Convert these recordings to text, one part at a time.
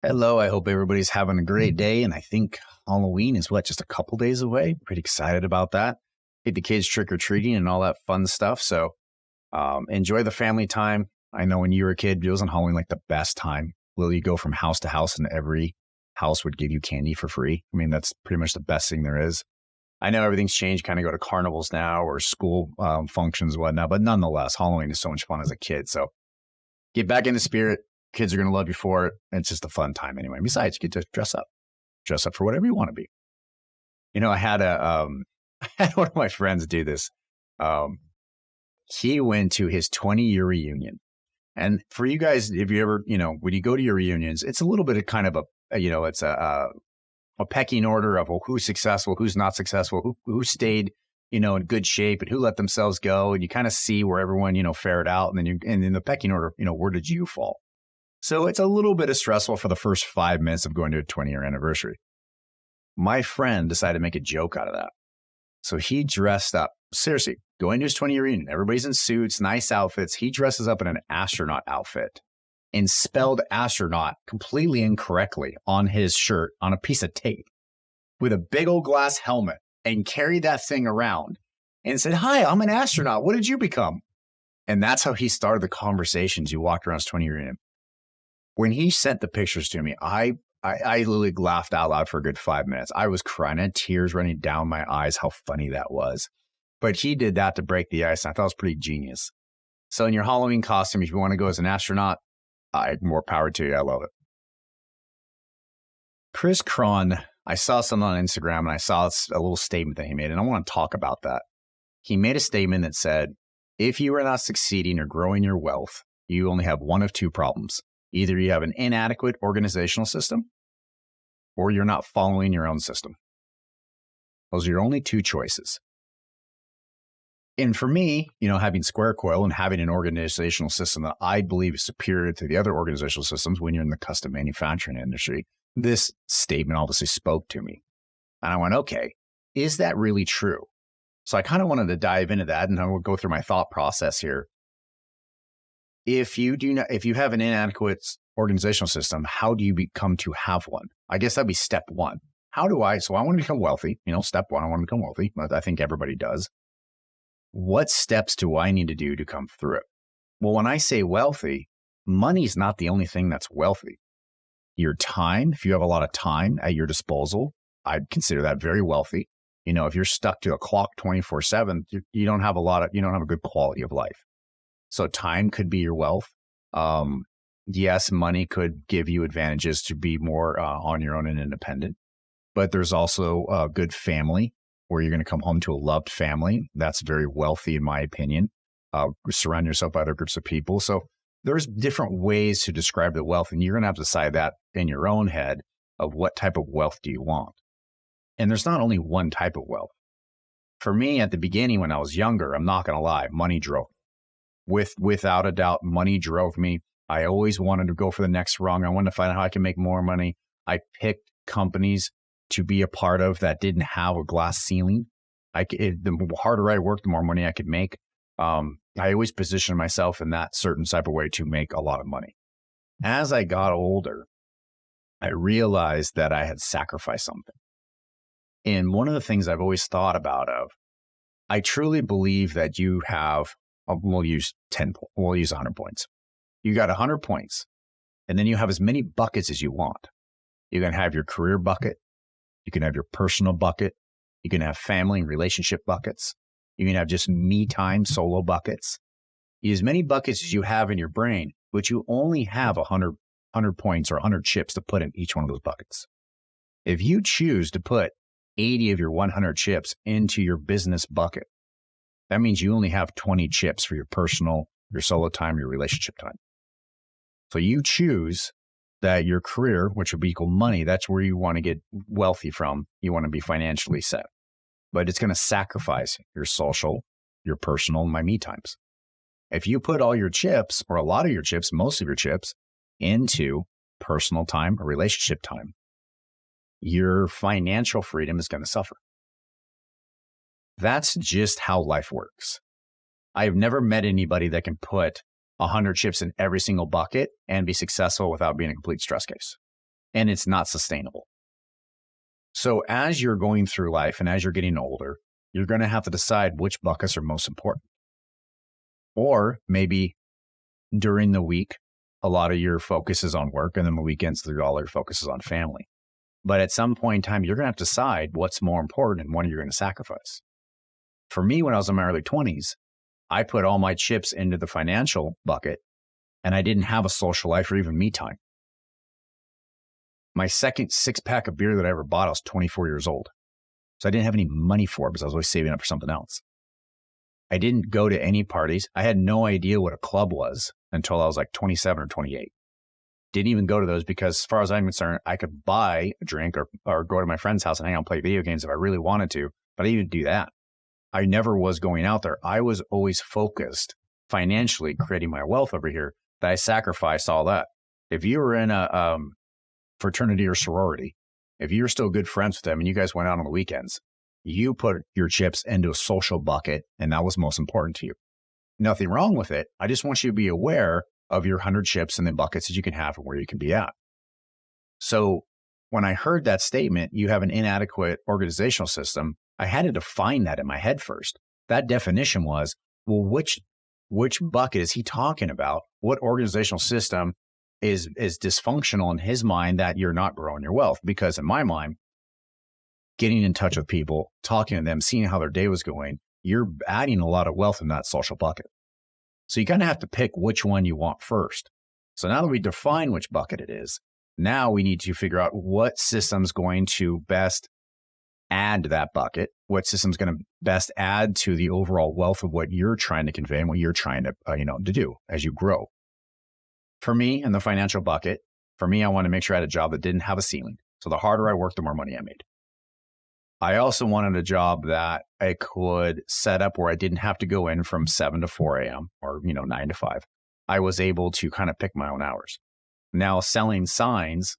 Hello, I hope everybody's having a great day. And I think Halloween is just a couple days away. Pretty excited about that. Get the kids trick-or-treating and all that fun stuff. So enjoy the family time. I know when you were a kid, it wasn't Halloween like the best time. Will you go from house to house and every house would give you candy for free? I mean, that's pretty much the best thing there is. I know everything's changed, kind of go to carnivals now or school functions and whatnot, but nonetheless, Halloween is so much fun as a kid. So get back in the spirit. Kids are going to love you for it. And it's just a fun time anyway. Besides, you get to dress up for whatever you want to be. You know, I had I had one of my friends do this. He went to his 20-year reunion. And for you guys, if you ever, when you go to your reunions, it's a little bit of kind of it's a pecking order of who's successful, who's not successful, who stayed, in good shape and who let themselves go. And you kind of see where everyone, fared out. And then in the pecking order, where did you fall? So it's a little bit of stressful for the first 5 minutes of going to a 20-year anniversary. My friend decided to make a joke out of that. So he dressed up, seriously, going to his 20-year reunion. Everybody's in suits, nice outfits. He dresses up in an astronaut outfit and spelled astronaut completely incorrectly on his shirt on a piece of tape with a big old glass helmet and carried that thing around and said, "Hi, I'm an astronaut. What did you become?" And that's how he started the conversations. You walked around his 20-year reunion. When he sent the pictures to me, I literally laughed out loud for a good 5 minutes. I was crying. I had tears running down my eyes, how funny that was. But he did that to break the ice, and I thought it was pretty genius. So in your Halloween costume, if you want to go as an astronaut, more power to you. I love it. Kris Krohn, I saw something on Instagram, and I saw a little statement that he made, and I want to talk about that. He made a statement that said, if you are not succeeding or growing your wealth, you only have one of two problems. Either you have an inadequate organizational system or you're not following your own system. Those are your only two choices. And for me, having Square Coil and having an organizational system that I believe is superior to the other organizational systems when you're in the custom manufacturing industry, this statement obviously spoke to me. And I went, okay, is that really true? So I kind of wanted to dive into that, and I will go through my thought process here. If you have an inadequate organizational system, how do you become to have one? I guess that'd be step one. So I want to become wealthy. Step one, I want to become wealthy. But I think everybody does. What steps do I need to do to come through it? Well, when I say wealthy, money is not the only thing that's wealthy. Your time, if you have a lot of time at your disposal, I'd consider that very wealthy. If you're stuck to a clock 24/7, you don't have a good quality of life. So time could be your wealth. Yes, money could give you advantages to be more on your own and independent. But there's also a good family where you're going to come home to a loved family. That's very wealthy, in my opinion. Surround yourself by other groups of people. So there's different ways to describe the wealth, and you're going to have to decide that in your own head of what type of wealth do you want. And there's not only one type of wealth. For me, at the beginning when I was younger, I'm not going to lie, money drove. Without a doubt, money drove me. I always wanted to go for the next rung. I wanted to find out how I can make more money. I picked companies to be a part of that didn't have a glass ceiling. The harder I worked, the more money I could make. I always positioned myself in that certain type of way to make a lot of money. As I got older, I realized that I had sacrificed something. And one of the things I've always thought about I truly believe that you have, we'll use 100 points. You got 100 points, and then you have as many buckets as you want. You can have your career bucket. You can have your personal bucket. You can have family and relationship buckets. You can have just me time, solo buckets. As many buckets as you have in your brain, but you only have 100 points or 100 chips to put in each one of those buckets. If you choose to put 80 of your 100 chips into your business bucket, that means you only have 20 chips for your personal, your solo time, your relationship time. So you choose that your career, which would equal money, that's where you want to get wealthy from. You want to be financially set. But it's going to sacrifice your social, your personal, and my me times. If you put all your chips, or a lot of your chips, most of your chips, into personal time or relationship time, your financial freedom is going to suffer. That's just how life works. I've never met anybody that can put 100 chips in every single bucket and be successful without being a complete stress case. and it's not sustainable. So as you're going through life and as you're getting older, you're going to have to decide which buckets are most important. Or maybe during the week, a lot of your focus is on work, and then the weekends, all your focus is on family. But at some point in time, you're going to have to decide what's more important and what you're going to sacrifice. For me, when I was in my early 20s, I put all my chips into the financial bucket, and I didn't have a social life or even me time. My second 6-pack of beer that I ever bought, I was 24 years old. So I didn't have any money for it because I was always saving up for something else. I didn't go to any parties. I had no idea what a club was until I was like 27 or 28. Didn't even go to those because as far as I'm concerned, I could buy a drink or go to my friend's house and hang out and play video games if I really wanted to, but I didn't do that. I never was going out there. I was always focused financially creating my wealth over here that I sacrificed all that. If you were in a fraternity or sorority, if you're still good friends with them and you guys went out on the weekends, you put your chips into a social bucket and that was most important to you. Nothing wrong with it. I just want you to be aware of your 100 chips and the buckets that you can have and where you can be at. So when I heard that statement, you have an inadequate organizational system, I had to define that in my head first. That definition was, well, which bucket is he talking about? What organizational system is dysfunctional in his mind that you're not growing your wealth? Because in my mind, getting in touch with people, talking to them, seeing how their day was going, you're adding a lot of wealth in that social bucket. So you kind of have to pick which one you want first. So now that we define which bucket it is, now we need to figure out what system's going to best add to that bucket, what system's going to best add to the overall wealth of what you're trying to convey and what you're trying to, to do as you grow. For me, in the financial bucket, I want to make sure I had a job that didn't have a ceiling. So the harder I worked, the more money I made. I also wanted a job that I could set up where I didn't have to go in from 7 to 4 a.m. or, 9 to 5. I was able to kind of pick my own hours. Now, selling signs,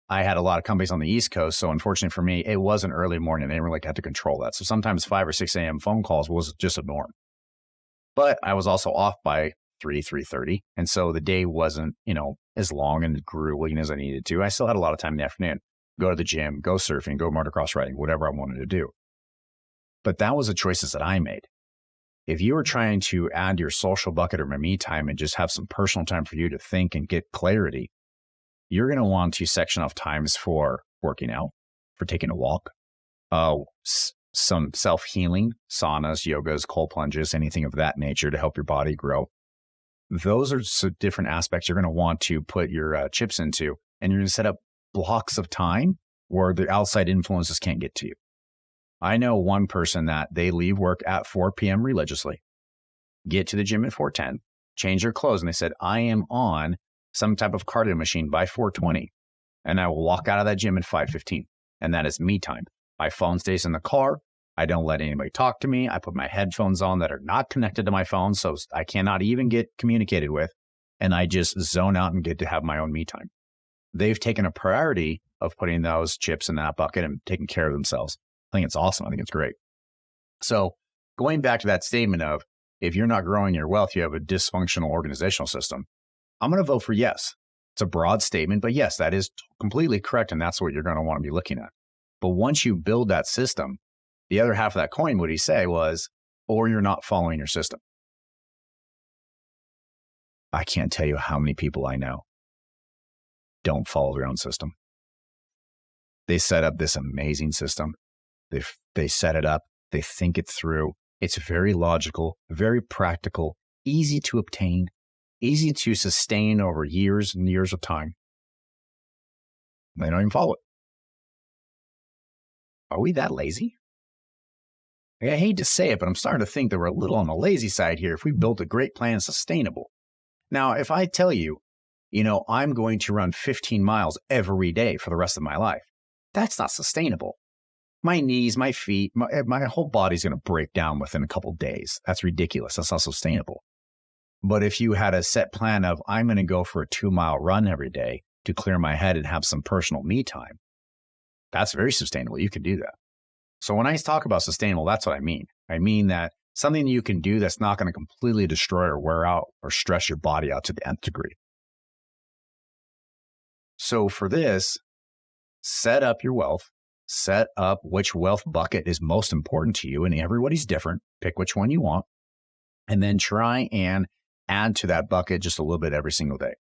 I had a lot of companies on the East Coast. So unfortunately for me, it was an early morning. I didn't really have to control that. So sometimes 5 or 6 a.m. phone calls was just a norm. But I was also off by 3:30. And so the day wasn't, as long and grueling as I needed to. I still had a lot of time in the afternoon. Go to the gym, go surfing, go motocross riding, whatever I wanted to do. But that was the choices that I made. If you were trying to add your social bucket or me time and just have some personal time for you to think and get clarity, you're going to want to section off times for working out, for taking a walk, some self-healing, saunas, yogas, cold plunges, anything of that nature to help your body grow. Those are some different aspects you're going to want to put your chips into, and you're going to set up blocks of time where the outside influences can't get to you. I know one person that they leave work at 4 p.m. religiously, get to the gym at 4:10, change their clothes, and they said, I am on some type of cardio machine by 4:20, and I will walk out of that gym at 5:15, and that is me time. My phone stays in the car. I don't let anybody talk to me. I put my headphones on that are not connected to my phone, so I cannot even get communicated with, and I just zone out and get to have my own me time. They've taken a priority of putting those chips in that bucket and taking care of themselves. I think it's awesome. I think it's great. So going back to that statement of, if you're not growing your wealth, you have a dysfunctional organizational system. I'm going to vote for yes. It's a broad statement, but yes, that is completely correct. And that's what you're going to want to be looking at. But once you build that system, the other half of that coin, what he say was, or you're not following your system. I can't tell you how many people I know don't follow their own system. They set up this amazing system. They set it up. They think it through. It's very logical, very practical, easy to obtain, easy to sustain over years and years of time. They don't even follow it. Are we that lazy? I hate to say it, but I'm starting to think that we're a little on the lazy side here if we built a great plan sustainable. Now, if I tell you, I'm going to run 15 miles every day for the rest of my life, that's not sustainable. My knees, my feet, my whole body's going to break down within a couple of days. That's ridiculous. That's not sustainable. But if you had a set plan of, I'm going to go for a 2-mile run every day to clear my head and have some personal me time, that's very sustainable. You can do that. So when I talk about sustainable, that's what I mean. I mean that something you can do that's not going to completely destroy or wear out or stress your body out to the nth degree. So for this, set up your wealth, set up which wealth bucket is most important to you. And everybody's different. Pick which one you want. And then try and add to that bucket just a little bit every single day.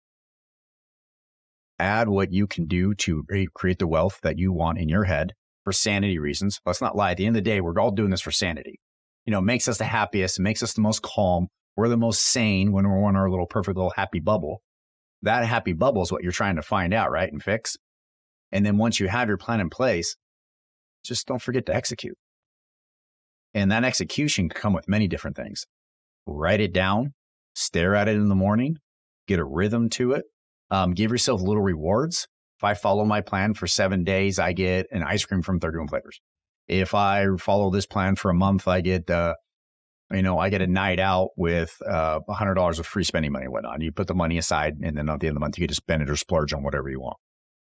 Add what you can do to create the wealth that you want in your head for sanity reasons. Let's not lie. At the end of the day, we're all doing this for sanity. It makes us the happiest. It makes us the most calm. We're the most sane when we're in our little perfect little happy bubble. That happy bubble is what you're trying to find out, right? And fix. And then once you have your plan in place, just don't forget to execute. And that execution can come with many different things. Write it down, stare at it in the morning, get a rhythm to it. Give yourself little rewards. If I follow my plan for 7 days, I get an ice cream from 31 Flavors. If I follow this plan for a month, I get, I get a night out with $100 of free spending money and whatnot. You put the money aside, and then at the end of the month, you get to spend it or splurge on whatever you want.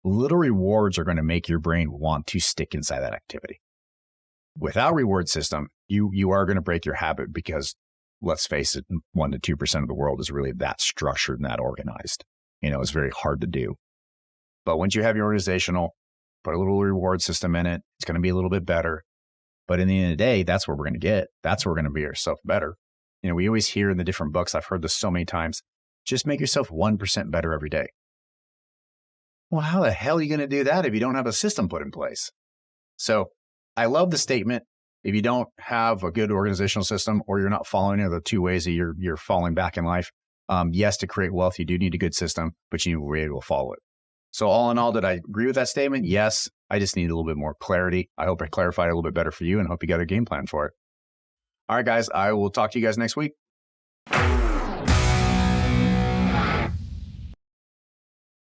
Little rewards are going to make your brain want to stick inside that activity. Without reward system, you are going to break your habit because, let's face it, 1% to 2% of the world is really that structured and that organized. It's very hard to do. But once you have your organizational, put a little reward system in it, it's going to be a little bit better. But in the end of the day, that's where we're going to get. That's where we're going to be ourselves better. We always hear in the different books, I've heard this so many times, just make yourself 1% better every day. Well, how the hell are you going to do that if you don't have a system put in place? So I love the statement. If you don't have a good organizational system, or you're not following the two ways that you're falling back in life, yes, to create wealth, you do need a good system, but you need to be able to follow it. So all in all, did I agree with that statement? Yes. I just need a little bit more clarity. I hope I clarified it a little bit better for you, and hope you got a game plan for it. All right, guys, I will talk to you guys next week.